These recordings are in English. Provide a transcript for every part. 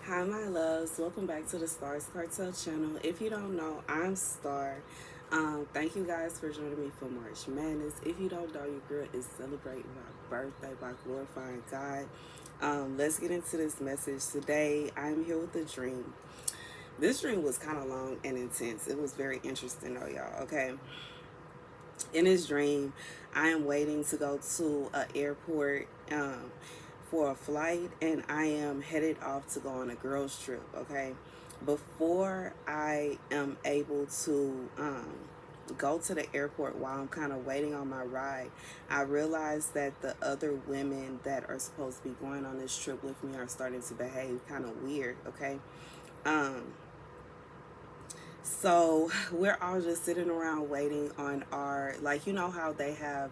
Hi, my loves. Welcome back to the Starscartel channel. If you don't know, I'm Star. Thank you guys for joining me for March Madness. If you don't know, your girl is celebrating my birthday by glorifying God. Let's get into this message today. I'm here with a dream. This dream was kind of long and intense. It was very interesting, though, y'all. Okay. In this dream, I am waiting to go to an airport. For a flight, and I am headed off to go on a girls trip. Okay, before I am able to go to the airport, while I'm kind of waiting on my ride, I realize that the other women that are supposed to be going on this trip with me are starting to behave kind of weird. Okay, um so we're all just sitting around waiting on our, like, you know how they have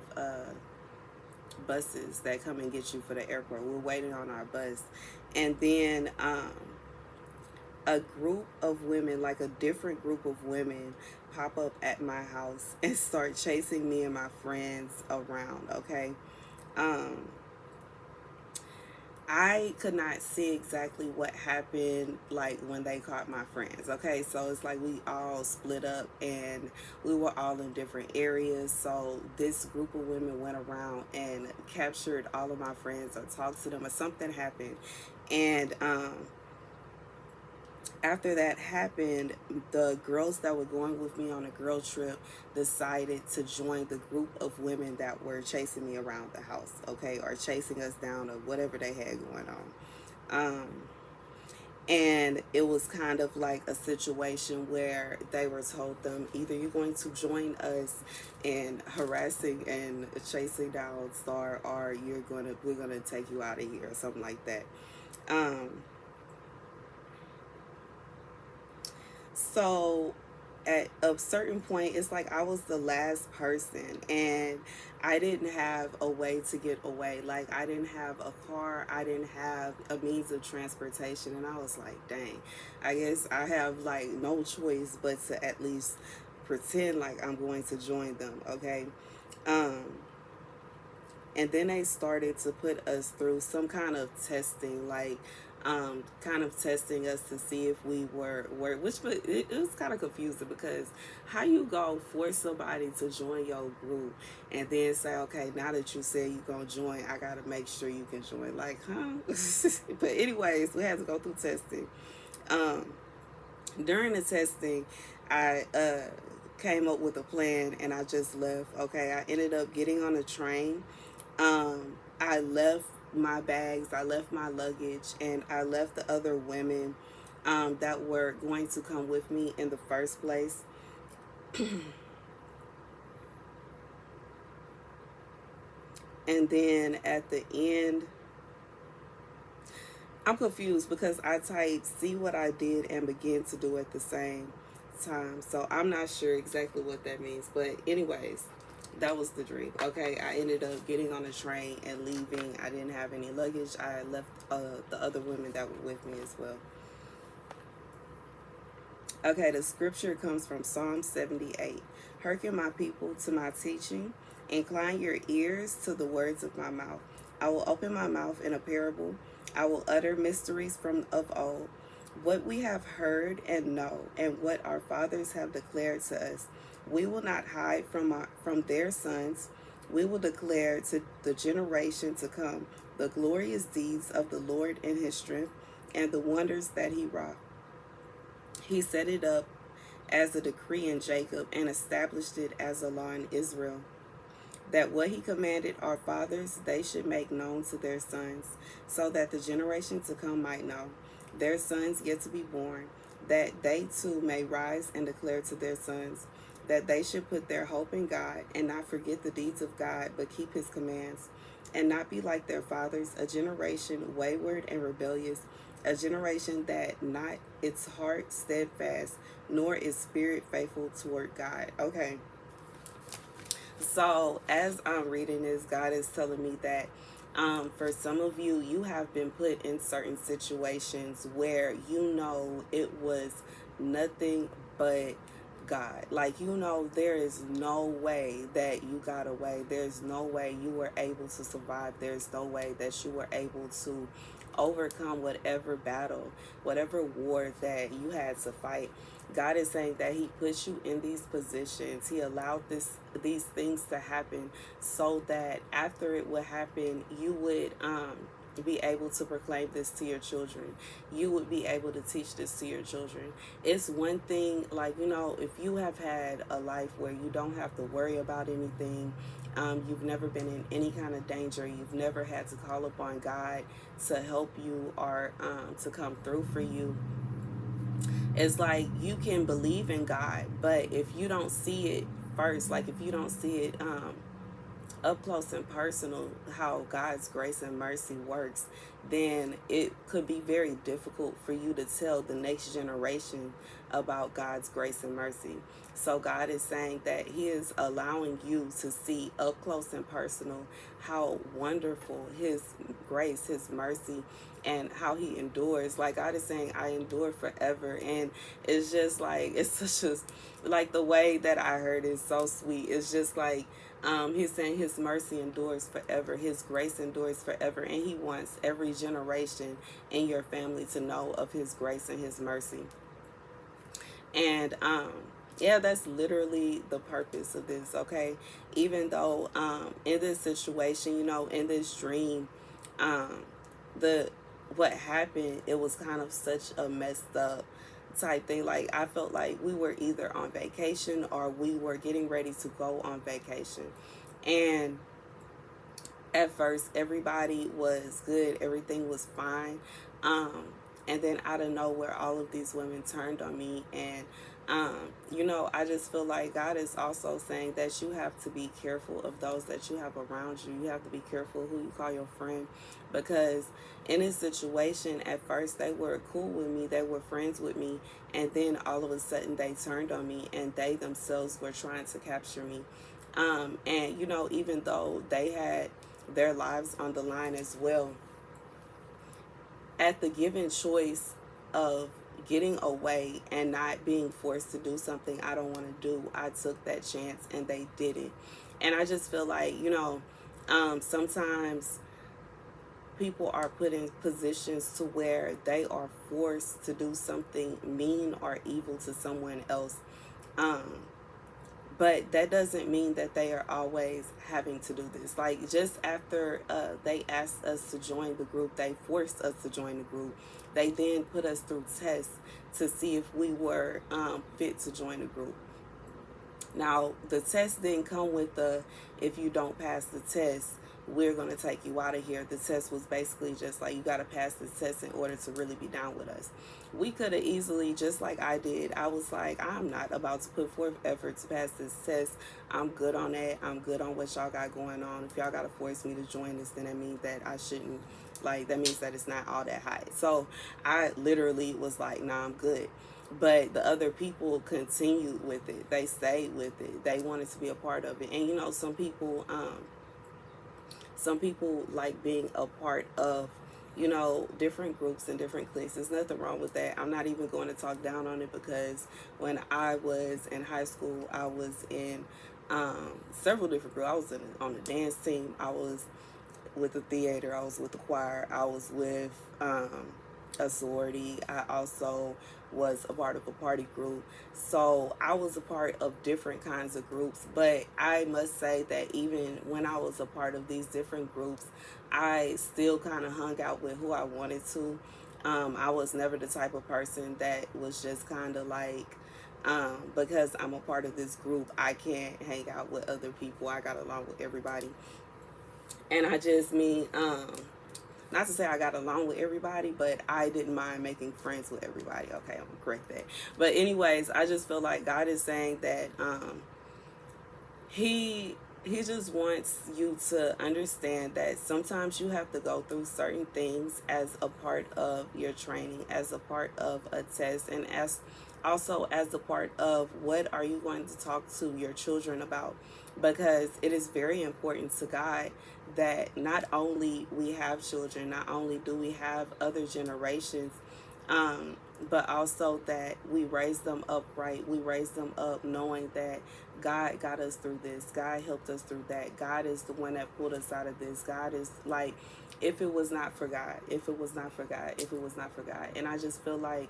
buses that come and get you for the airport. We're waiting on our bus, and then a group of women, like a different group of women, pop up at my house and start chasing me and my friends around. Okay, um, I could not see exactly what happened, like when they caught my friends. Okay, so it's like we all split up and we were all in different areas. So this group of women went around and captured all of my friends or talked to them, or something happened. And after that happened, the girls that were going with me on a girl trip decided to join the group of women that were chasing me around the house, okay, or chasing us down, or whatever they had going on. And it was kind of like a situation where they were told them, either you're going to join us in harassing and chasing down Star, or we're gonna take you out of here, or something like that. Um, So at a certain point, it's like I was the last person, and I didn't have a way to get away. Like, I didn't have a car, I didn't have a means of transportation, and I was like, dang, I guess I have like no choice but to at least pretend like I'm going to join them. Okay. Um, and then they started to put us through some kind of testing, like kind of testing us to see if we were which, but it was kind of confusing, because how you go force somebody to join your group and then say, okay, now that you said you're gonna join, I gotta make sure you can join, like, huh? But anyways, we had to go through testing. um During the testing, I came up with a plan and I just left. Okay, I ended up getting on a train. I left my bags, I left my luggage, and I left the other women that were going to come with me in the first place. And then at the end, I'm confused because I typed "see what I did" and "begin to do" at the same time. So I'm not sure exactly what that means. But anyways, that was the dream. Okay, I ended up getting on a train and leaving. I didn't have any luggage. I left the other women that were with me as well. Okay, the scripture comes from Psalm 78. Hearken, my people, to my teaching. Incline your ears to the words of my mouth. I will open my mouth in a parable. I will utter mysteries from of old, what we have heard and know, and what our fathers have declared to us. We will not hide from their sons. We will declare to the generation to come the glorious deeds of the Lord in his strength, and the wonders that he wrought. He set it up as a decree in Jacob and established it as a law in Israel, that what he commanded our fathers they should make known to their sons, so that the generation to come might know, their sons yet to be born, that they too may rise and declare to their sons, that they should put their hope in God and not forget the deeds of God, but keep his commands, and not be like their fathers, a generation wayward and rebellious, a generation that not its heart steadfast, nor its spirit faithful toward God. Okay. So as I'm reading this, God is telling me that for some of you, you have been put in certain situations where you know it was nothing but God. Like, you know, there is no way that you got away. There's no way you were able to survive. There's no way that you were able to overcome whatever battle, whatever war that you had to fight. God is saying that He puts you in these positions. He allowed these things to happen so that after it would happen, you would be able to proclaim this to your children. You would be able to teach this to your children. It's one thing, like, if you have had a life where you don't have to worry about anything, you've never been in any kind of danger, you've never had to call upon God to help you or to come through for you. It's like you can believe in God, but if you don't see it first, like if you don't see it up close and personal, how God's grace and mercy works, then it could be very difficult for you to tell the next generation about God's grace and mercy. So God is saying that He is allowing you to see up close and personal how wonderful His grace, His mercy, and how He endures. Like God is saying, I endure forever. And it's just like, it's such a, like the way that I heard is so sweet. It's just like, He's saying His mercy endures forever. His grace endures forever. And He wants every generation in your family to know of His grace and His mercy. And yeah, that's literally the purpose of this, okay? Even though in this situation, in this dream, the what happened, it was kind of such a messed up type thing. Like I felt like we were either on vacation or we were getting ready to go on vacation. And at first everybody was good, everything was fine. And then out of nowhere, all of these women turned on me. And I just feel like God is also saying that you have to be careful of those that you have around you. You have to be careful who you call your friend, because in this situation, at first they were cool with me, they were friends with me, and then all of a sudden they turned on me and they themselves were trying to capture me. And even though they had their lives on the line as well, at the given choice of getting away and not being forced to do something I don't want to do, I took that chance and they did it. And I just feel like, sometimes people are put in positions to where they are forced to do something mean or evil to someone else. But that doesn't mean that they are always having to do this. Like just after they asked us to join the group, they forced us to join the group. They then put us through tests to see if we were fit to join the group. Now, the test didn't come with if you don't pass the test, we're going to take you out of here. The test was basically just like, you got to pass this test in order to really be down with us. We could have easily, just like I did, I was like, I'm not about to put forth effort to pass this test. I'm good on that. I'm good on what y'all got going on. If y'all got to force me to join this, then that means that I shouldn't, like, that means that it's not all that high. So I literally was like, nah, I'm good. But the other people continued with it. They stayed with it. They wanted to be a part of it. And some people like being a part of, different groups and different cliques. There's nothing wrong with that. I'm not even going to talk down on it, because when I was in high school, I was in several different groups. I was on the dance team. I was with the theater. I was with the choir. I was with a sorority. I also was a part of a party group. So I was a part of different kinds of groups. But I must say that even when I was a part of these different groups, I still kind of hung out with who I wanted to. I was never the type of person that was just kind of like, because I'm a part of this group, I can't hang out with other people. I got along with everybody. And I just mean, not to say I got along with everybody, but I didn't mind making friends with everybody. Okay, I'm gonna correct that. But anyways, I just feel like God is saying that He just wants you to understand that sometimes you have to go through certain things as a part of your training, as a part of a test, and also as a part of what are you going to talk to your children about. Because it is very important to God that not only we have children, not only do we have other generations But also that we raise them up right. We raise them up knowing that God got us through this. God helped us through that. God is the one that pulled us out of this. God is like, if it was not for God, if it was not for God, if it was not for God. And I just feel like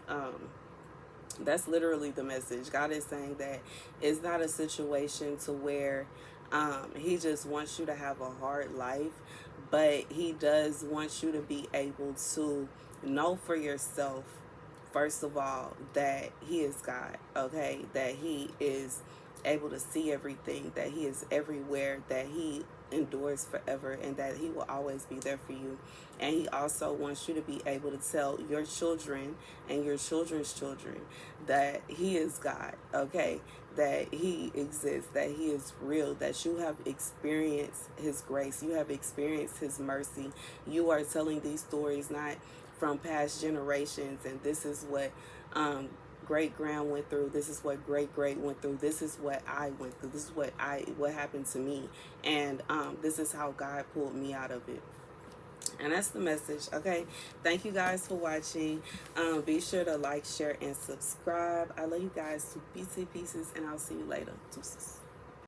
that's literally the message. God is saying that it's not a situation to where he just wants you to have a hard life, but he does want you to be able to know for yourself, first of all, that he is God, okay? That he is able to see everything, that he is everywhere, that he endures forever, and that he will always be there for you. And he also wants you to be able to tell your children and your children's children that he is God, okay? That he exists, that he is real, that you have experienced his grace, you have experienced his mercy. You are telling these stories not from past generations, and this is what great grand went through, this is what great went through, this is what I went through, this is what happened to me, and this is how God pulled me out of it. And that's the message. Okay, thank you guys for watching. Be sure to like, share, and subscribe. I love you guys to pieces, and I'll see you later. Deuces.